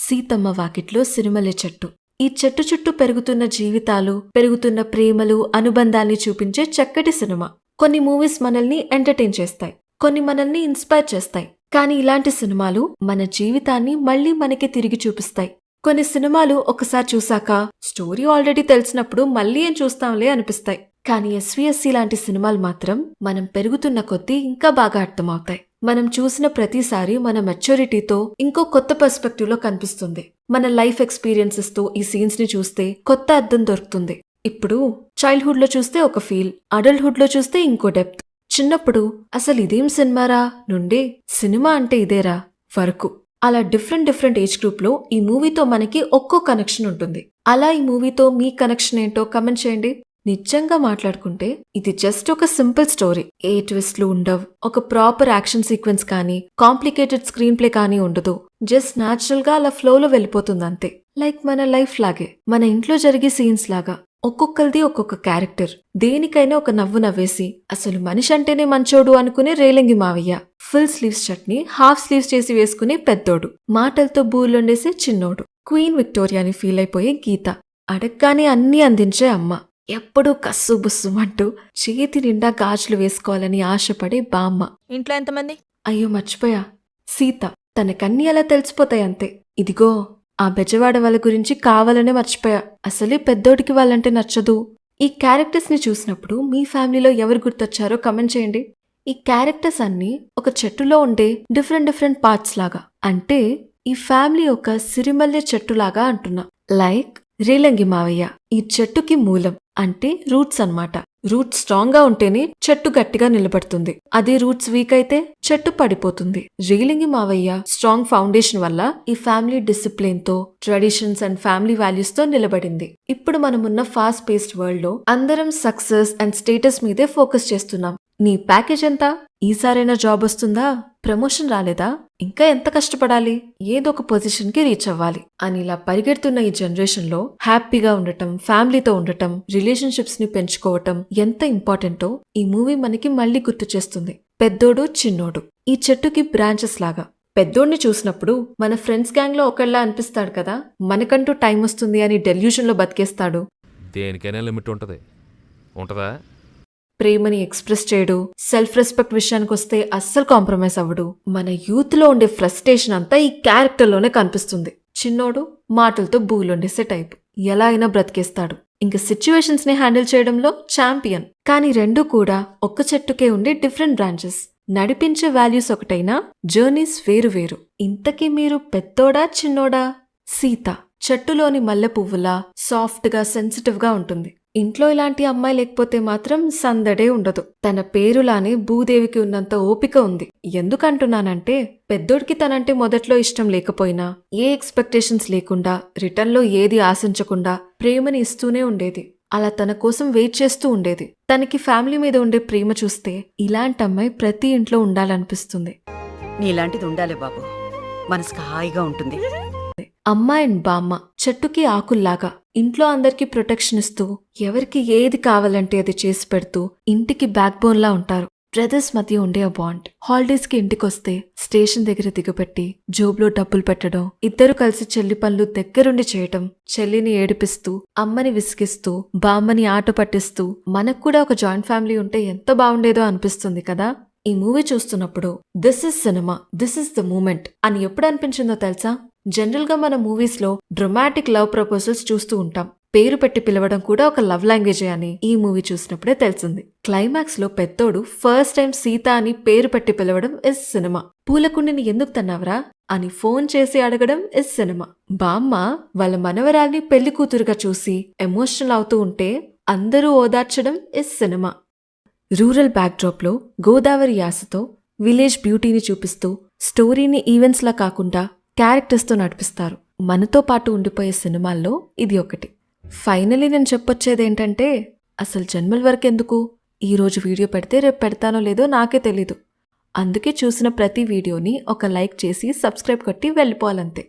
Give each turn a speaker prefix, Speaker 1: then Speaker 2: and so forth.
Speaker 1: సీతమ్మ వాకిట్లో సిరిమల్లె చెట్టు. ఈ చెట్టు చుట్టూ పెరుగుతున్న జీవితాలు, పెరుగుతున్న ప్రేమలు, అనుబంధాల్ని చూపించే చక్కటి సినిమా. కొన్ని మూవీస్ మనల్ని ఎంటర్టైన్ చేస్తాయి, కొన్ని మనల్ని ఇన్స్పైర్ చేస్తాయి. కానీ ఇలాంటి సినిమాలు మన జీవితాన్ని మళ్లీ మనకి తిరిగి చూపిస్తాయి. కొన్ని సినిమాలు ఒకసారి చూసాక స్టోరీ ఆల్రెడీ తెలిసినప్పుడు మళ్లీ ఏం చూస్తాంలే అనిపిస్తాయి. కానీ ఎస్వీఎస్సీ లాంటి సినిమాలు మాత్రం మనం పెరుగుతున్న కొద్దీ ఇంకా బాగా అర్థమవుతాయి. మనం చూసిన ప్రతిసారి మన మెచ్యూరిటీతో ఇంకో కొత్త పర్స్పెక్టివ్ లో కనిపిస్తుంది. మన లైఫ్ ఎక్స్పీరియన్సెస్ తో ఈ సీన్స్ ని చూస్తే కొత్త అర్థం దొరుకుతుంది. ఇప్పుడు చైల్డ్హుడ్ లో చూస్తే ఒక ఫీల్, అడల్ట్హుడ్ లో చూస్తే ఇంకో డెప్త్. చిన్నప్పుడు అసలు ఇదేం సినిమారా నుండి సినిమా అంటే ఇదేరా వరకు అలా డిఫరెంట్ ఏజ్ గ్రూప్ లో ఈ మూవీతో మనకి ఒక్కో కనెక్షన్ ఉంటుంది. అలా ఈ మూవీతో మీ కనెక్షన్ ఏంటో కమెంట్ చేయండి. నిజంగా మాట్లాడుకుంటే ఇది జస్ట్ ఒక సింపుల్ స్టోరీ. ఏ ట్విస్ట్లు ఉండవు, ఒక ప్రాపర్ యాక్షన్ సీక్వెన్స్ కానీ కాంప్లికేటెడ్ స్క్రీన్ ప్లే కానీ ఉండదు. జస్ట్ న్యాచురల్ గా అలా ఫ్లోలో వెళ్ళిపోతుంది అంతే. లైక్ మన లైఫ్ లాగే, మన ఇంట్లో జరిగే సీన్స్ లాగా. ఒక్కొక్కరిది ఒక్కొక్క క్యారెక్టర్. దేనికైనా ఒక నవ్వు నవ్వేసి అసలు మనిషి అంటేనే మంచోడు అనుకునే రేలంగి మావయ్య, full sleeves chutney half sleeves చేసి వేసుకునే పెద్దోడు, మాటలతో బూర్లొండేసే చిన్నోడు, క్వీన్ విక్టోరియాని ఫీల్ అయిపోయే గీత, అడగ్గానే అన్నీ అందించే అమ్మ, ఎప్పుడూ కస్సు బుస్సుమంటూ చేతి నిండా గాజులు వేసుకోవాలని ఆశపడే బామ్మ.
Speaker 2: ఇంట్లో ఎంతమంది?
Speaker 1: అయ్యో మర్చిపోయా, సీత. తనకన్నీ అలా తెలిసిపోతాయి అంతే. ఇదిగో ఆ బెజవాడ వాళ్ళ గురించి కావాలనే మర్చిపోయా. అసలే పెద్దోడికి వాళ్ళంటే నచ్చదు. ఈ క్యారెక్టర్స్ ని చూసినప్పుడు మీ ఫ్యామిలీలో ఎవరు గుర్తొచ్చారో కమెంట్ చేయండి. ఈ క్యారెక్టర్స్ అన్ని ఒక చెట్టులో ఉండే డిఫరెంట్ పార్ట్స్ లాగా. అంటే ఈ ఫ్యామిలీ ఒక సిరిమల్లె చెట్టులాగా అంటున్నా. లైక్ రేలంగి మావయ్య ఈ చెట్టుకి మూలం, అంటే రూట్స్ అన్నమాట. రూట్స్ స్ట్రాంగ్ గా ఉంటేనే చెట్టు గట్టిగా నిలబడుతుంది. అదే రూట్స్ వీక్ అయితే చెట్టు పడిపోతుంది. రేలంగి మావయ్య స్ట్రాంగ్ ఫౌండేషన్ వల్ల ఈ ఫ్యామిలీ డిసిప్లిన్ తో, ట్రెడిషన్స్ అండ్ ఫ్యామిలీ వాల్యూస్ తో నిలబడింది. ఇప్పుడు మనమున్న ఫాస్ట్ పేస్డ్ వరల్డ్ లో అందరం సక్సెస్ అండ్ స్టేటస్ మీదే ఫోకస్ చేస్తున్నాం. నీ ప్యాకేజ్ ఎంత? ఈసారైనా జాబ్ వస్తుందా? ప్రమోషన్ రాలేదా? ఇంకా ఎంత కష్టపడాలి? ఏదో ఒక పొజిషన్ కి రీచ్ అవ్వాలి అని ఇలా పరిగెడుతున్న ఈ జనరేషన్ లో హ్యాపీగా ఉండటం, ఫ్యామిలీతో ఉండటం, రిలేషన్షిప్స్ ని పెంచుకోవటం ఎంత ఇంపార్టెంటో ఈ మూవీ మనకి మళ్లీ గుర్తు చేస్తుంది. పెద్దోడు చిన్నోడు ఈ చెట్టుకి బ్రాంచెస్ లాగా. పెద్దోడిని చూసినప్పుడు మన ఫ్రెండ్స్ గ్యాంగ్ లో ఒకళ్ళ అనిపిస్తాడు కదా. మనకంటూ టైం వస్తుంది అని డెల్యూషన్ లో బతికేస్తాడు.
Speaker 3: దేనికైనా లిమిట్ ఉంటదా?
Speaker 1: ప్రేమని ఎక్స్ప్రెస్ చేయడు. సెల్ఫ్ రెస్పెక్ట్ విషయానికి వస్తే అస్సలు కాంప్రమైజ్ అవ్వడు. మన యూత్ లో ఉండే ఫ్రస్ట్రేషన్ అంతా ఈ క్యారెక్టర్ లోనే కనిపిస్తుంది. చిన్నోడు మాటలతో బూలుండేసే టైప్, ఎలా అయినా బ్రతికేస్తాడు. ఇంక సిచ్యువేషన్స్ ని హ్యాండిల్ చేయడంలో ఛాంపియన్. కానీ రెండూ కూడా ఒక్క చెట్టుకే ఉండే డిఫరెంట్ బ్రాంచెస్. నడిపించే వాల్యూస్ ఒకటైనా జర్నీస్ వేరు. ఇంతకీ మీరు పెద్దోడా చిన్నోడా? సీత చెట్టులోని మల్లె పువ్వులా సాఫ్ట్ గా, సెన్సిటివ్ గా ఉంటుంది. ఇంట్లో ఇలాంటి అమ్మాయి లేకపోతే మాత్రం సందడే ఉండదు. తన పేరులానే భూదేవికి ఉన్నంత ఓపిక ఉంది. ఎందుకంటున్నానంటే పెద్దోడికి తనంటే మొదట్లో ఇష్టం లేకపోయినా, ఏ ఎక్స్పెక్టేషన్స్ లేకుండా, రిటర్న్ లో ఏది ఆశించకుండా ప్రేమని ఇస్తూనే ఉండేది. అలా తన కోసం వెయిట్ చేస్తూ ఉండేది. తనకి ఫ్యామిలీ మీద ఉండే ప్రేమ చూస్తే ఇలాంటి అమ్మాయి ప్రతి ఇంట్లో ఉండాలనిపిస్తుంది.
Speaker 2: నీలాంటిది ఉండాలి బాబు, మనసుకు హాయిగా ఉంటుంది.
Speaker 1: అమ్మ అండ్ బామ్మ చెట్టుకి ఆకుల్లాగా ఇంట్లో అందరికీ ప్రొటెక్షన్ ఇస్తూ, ఎవరికి ఏది కావాలంటే అది చేసి పెడుతూ ఇంటికి బ్యాక్ బోన్ లా ఉంటారు. బ్రదర్స్ మధ్య ఉండే ఆ బాండ్. హాలిడేస్ కి ఇంటికొస్తే స్టేషన్ దగ్గర దిగబెట్టి జోబులో డబ్బులు పెట్టడం, ఇద్దరు కలిసి చెల్లి పనులు దగ్గరుండి చేయటం, చెల్లిని ఏడిపిస్తూ, అమ్మని విసిగిస్తూ, బామ్మని ఆట పట్టిస్తూ, మనకు కూడా ఒక జాయింట్ ఫ్యామిలీ ఉంటే ఎంత బాగుండేదో అనిపిస్తుంది కదా. ఈ మూవీ చూస్తున్నప్పుడు this is cinema, this is the moment అని ఎప్పుడు అనిపించిందో తెలుసా? జనరల్ గా మన మూవీస్ లో డ్రమాటిక్ లవ్ ప్రపోజల్స్ చూస్తూ ఉంటాం. పేరు పెట్టి పిలవడం కూడా ఒక లవ్ లాంగ్వేజే అని ఈ మూవీ చూసినప్పుడే తెలిసింది. క్లైమాక్స్ లో పెద్దోడు ఫస్ట్ టైం సీత అని పేరు పెట్టి పిలవడం ఇస్ సినిమా. పూలకుండిని ఎందుకు తన్నావరా అని ఫోన్ చేసి అడగడం ఇస్ సినిమా. బామ్మ వాళ్ళ మనవరాల్ని పెళ్లి కూతురుగా చూసి ఎమోషనల్ అవుతూ ఉంటే అందరూ ఓదార్చడం ఇస్ సినిమా. రూరల్ బ్యాక్డ్రాప్ లో గోదావరి యాసతో విలేజ్ బ్యూటీని చూపిస్తూ స్టోరీని ఈవెంట్స్ లా కాకుండా క్యారెక్టర్స్ తో నడిపిస్తారు. మనతో పాటు ఉండిపోయే సినిమాల్లో ఇది ఒకటి. ఫైనలీ నేను చెప్పొచ్చేదేంటంటే, అసలు జన్మల వరకెందుకు? ఈరోజు వీడియో పెడితే రేపు పెడతానో లేదో నాకే తెలీదు. అందుకే చూసిన ప్రతి వీడియోని ఒక లైక్ చేసి సబ్స్క్రైబ్ కొట్టి వెళ్ళిపోవాలంతే.